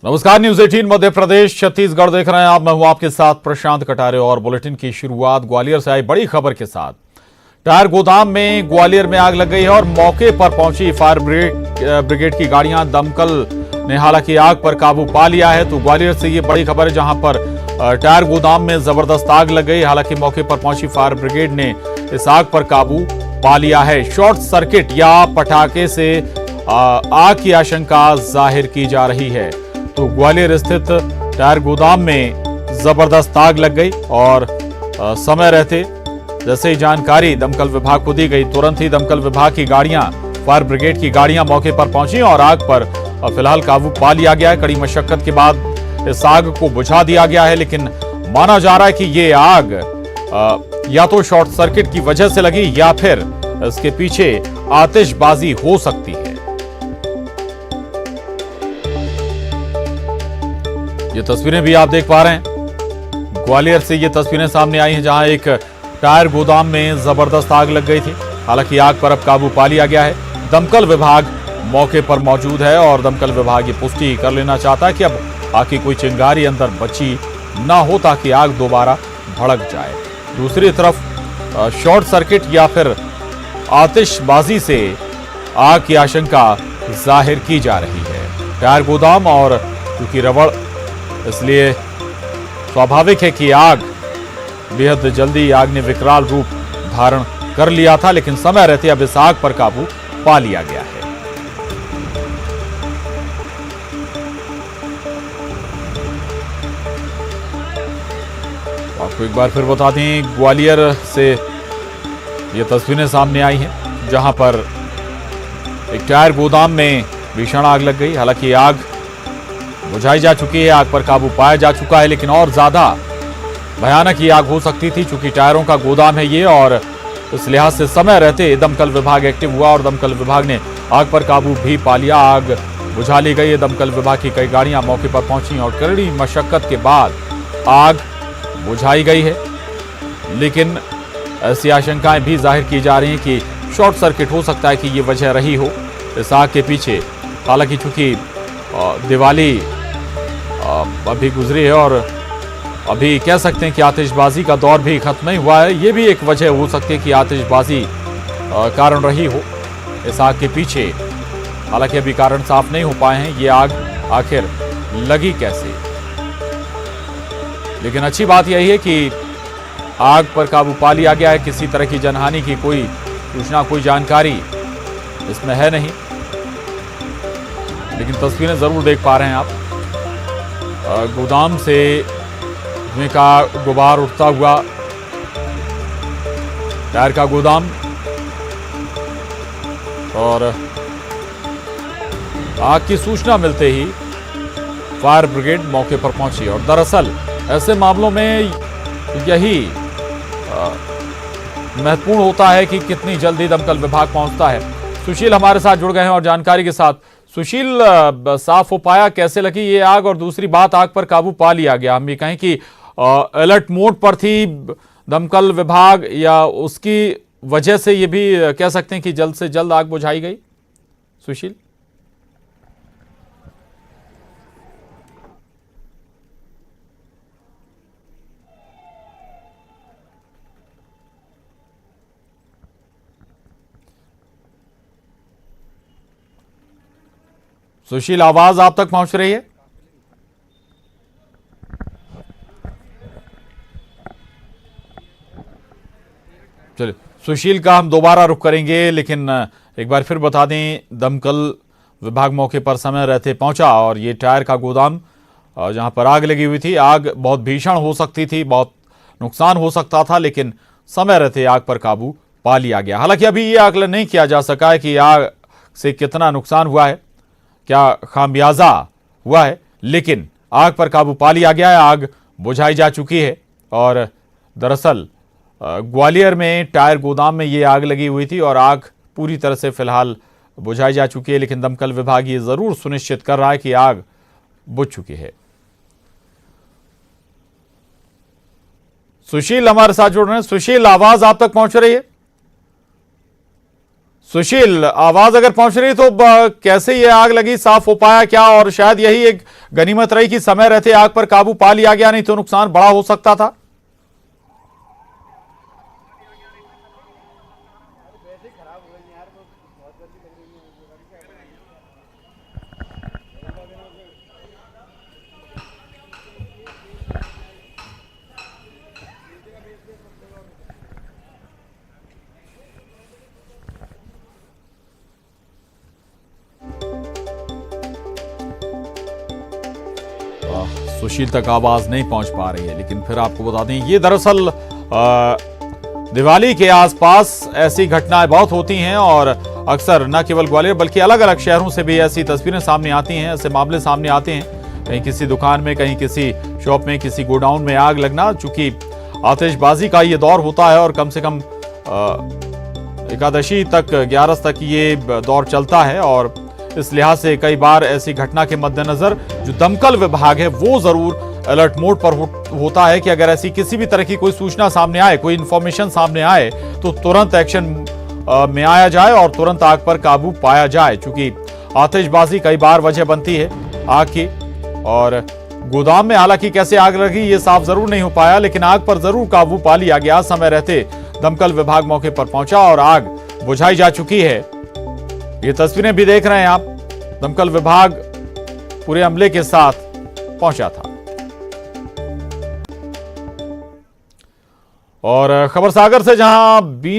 नमस्कार, न्यूज 18 मध्य प्रदेश छत्तीसगढ़ देख रहे हैं आप। मैं हूं आपके साथ प्रशांत कटारे और बुलेटिन की शुरुआत ग्वालियर से आई बड़ी खबर के साथ। टायर गोदाम में ग्वालियर में आग लग गई है और मौके पर पहुंची फायर ब्रिगेड की गाड़ियां। दमकल ने हालांकि आग पर काबू पा लिया है। तो ग्वालियर से ये बड़ी खबर है जहां पर टायर गोदाम में जबरदस्त आग लग गई। हालांकि मौके पर पहुंची फायर ब्रिगेड ने इस आग पर काबू पा लिया है। शॉर्ट सर्किट या पटाखे से आग की आशंका जाहिर की जा रही है। तो ग्वालियर स्थित टायर गोदाम में जबरदस्त आग लग गई और समय रहते जैसे ही जानकारी दमकल विभाग को दी गई, तुरंत ही दमकल विभाग की गाड़ियां, फायर ब्रिगेड की गाड़ियां मौके पर पहुंची और आग पर फिलहाल काबू पा लिया गया है। कड़ी मशक्कत के बाद इस आग को बुझा दिया गया है, लेकिन माना जा रहा है कि ये आग या तो शॉर्ट सर्किट की वजह से लगी या फिर इसके पीछे आतिशबाजी हो सकती है। ये तस्वीरें भी आप देख पा रहे हैं। ग्वालियर से ये तस्वीरें सामने आई हैं जहां एक टायर गोदाम में जबरदस्त आग लग गई थी। हालांकि आग पर अब काबू पा लिया गया है। दमकल विभाग मौके पर मौजूद है और दमकल विभाग ये पुष्टि कर लेना चाहता है कि अब आगे कोई चिंगारी अंदर बची ना हो ताकि आग दोबारा भड़क जाए। दूसरी तरफ शॉर्ट सर्किट या फिर आतिशबाजी से आग की आशंका जाहिर की जा रही है। टायर गोदाम और क्योंकि रबड़, इसलिए स्वाभाविक है कि आग बेहद जल्दी आग ने विकराल रूप धारण कर लिया था, लेकिन समय रहते अब इस आग पर काबू पा लिया गया है। आपको एक बार फिर बता दें, ग्वालियर से ये तस्वीरें सामने आई हैं जहां पर एक टायर गोदाम में भीषण आग लग गई। हालांकि आग बुझाई जा चुकी है, आग पर काबू पाया जा चुका है, लेकिन और ज्यादा भयानक ये आग हो सकती थी क्योंकि टायरों का गोदाम है ये। और इस लिहाज से समय रहते दमकल विभाग एक्टिव हुआ और दमकल विभाग ने आग पर काबू भी पा लिया। आग बुझा ली गई है। दमकल विभाग की कई गाड़ियां मौके पर पहुंची और कड़ी मशक्कत के बाद आग बुझाई गई है, लेकिन ऐसी आशंकाएं भी जाहिर की जा रही हैं कि शॉर्ट सर्किट हो सकता है कि ये वजह रही हो इस आग के पीछे। हालांकि चूंकि दिवाली अभी गुजरी है और अभी कह सकते हैं कि आतिशबाजी का दौर भी खत्म नहीं हुआ है। ये भी एक वजह हो सकती है कि आतिशबाजी कारण रही हो इस आग के पीछे। हालांकि अभी कारण साफ नहीं हो पाए हैं, ये आग आखिर लगी कैसे। लेकिन अच्छी बात यही है कि आग पर काबू पा लिया गया है। किसी तरह की जनहानि की कोई सूचना, कोई जानकारी इसमें है नहीं, लेकिन तस्वीरें जरूर देख पा रहे हैं आप। गोदाम से धुएं का गुबार उठता हुआ, टायर का गोदाम, और आग की सूचना मिलते ही फायर ब्रिगेड मौके पर पहुंची। और दरअसल ऐसे मामलों में यही महत्वपूर्ण होता है कि कितनी जल्दी दमकल विभाग पहुंचता है। सुशील हमारे साथ जुड़ गए हैं और जानकारी के साथ। सुशील, साफ हो पाया कैसे लगी ये आग? और दूसरी बात, आग पर काबू पा लिया गया, हम ये कहें कि अलर्ट मोड पर थी दमकल विभाग या उसकी वजह से ये भी कह सकते हैं कि जल्द से जल्द आग बुझाई गई? सुशील, सुशील, आवाज आप तक पहुंच रही है? चलिए, सुशील का हम दोबारा रुख करेंगे, लेकिन एक बार फिर बता दें, दमकल विभाग मौके पर समय रहते पहुंचा और ये टायर का गोदाम जहां पर आग लगी हुई थी, आग बहुत भीषण हो सकती थी, बहुत नुकसान हो सकता था, लेकिन समय रहते आग पर काबू पा लिया गया। हालांकि अभी ये आकलन नहीं किया जा सका है कि आग से कितना नुकसान हुआ है, क्या खामियाजा हुआ है, लेकिन आग पर काबू पा लिया गया है। आग बुझाई जा चुकी है और दरअसल ग्वालियर में टायर गोदाम में ये आग लगी हुई थी और आग पूरी तरह से फिलहाल बुझाई जा चुकी है, लेकिन दमकल विभाग ये जरूर सुनिश्चित कर रहा है कि आग बुझ चुकी है। सुशील हमारे साथ जुड़ रहे हैं। सुशील, आवाज आप तक पहुंच रही है? सुशील, आवाज अगर पहुंच रही तो कैसे ये आग लगी, साफ हो पाया क्या? और शायद यही एक गनीमत रही कि समय रहते आग पर काबू पा लिया गया, नहीं तो नुकसान बड़ा हो सकता था। सुशील तक आवाज नहीं पहुंच पा रही है, लेकिन फिर आपको बता दें ये दरअसल दिवाली के आसपास ऐसी घटनाएं बहुत होती हैं और अक्सर न केवल ग्वालियर बल्कि अलग अलग शहरों से भी ऐसी तस्वीरें सामने आती हैं, ऐसे मामले सामने आते हैं। कहीं किसी दुकान में, कहीं किसी शॉप में, किसी गोडाउन में आग लगना। चूंकि आतिशबाजी का ये दौर होता है और कम से कम एकादशी तक, 11 तक ये दौर चलता है और इस लिहाज से कई बार ऐसी घटना के मद्देनजर जो दमकल विभाग है वो जरूर अलर्ट मोड पर होता है कि अगर ऐसी किसी भी तरह की कोई सूचना सामने आए, कोई इंफॉर्मेशन सामने आए तो तुरंत एक्शन में आया जाए और तुरंत आग पर काबू पाया जाए। क्योंकि आतिशबाजी कई बार वजह बनती है आग की। और गोदाम में हालांकि कैसे आग लगी ये साफ जरूर नहीं हो पाया, लेकिन आग पर जरूर काबू पा लिया गया। समय रहते दमकल विभाग मौके पर पहुंचा और आग बुझाई जा चुकी है। ये तस्वीरें भी देख रहे हैं आप, दमकल विभाग पूरे अमले के साथ पहुंचा था। और खबर सागर से, जहां बीना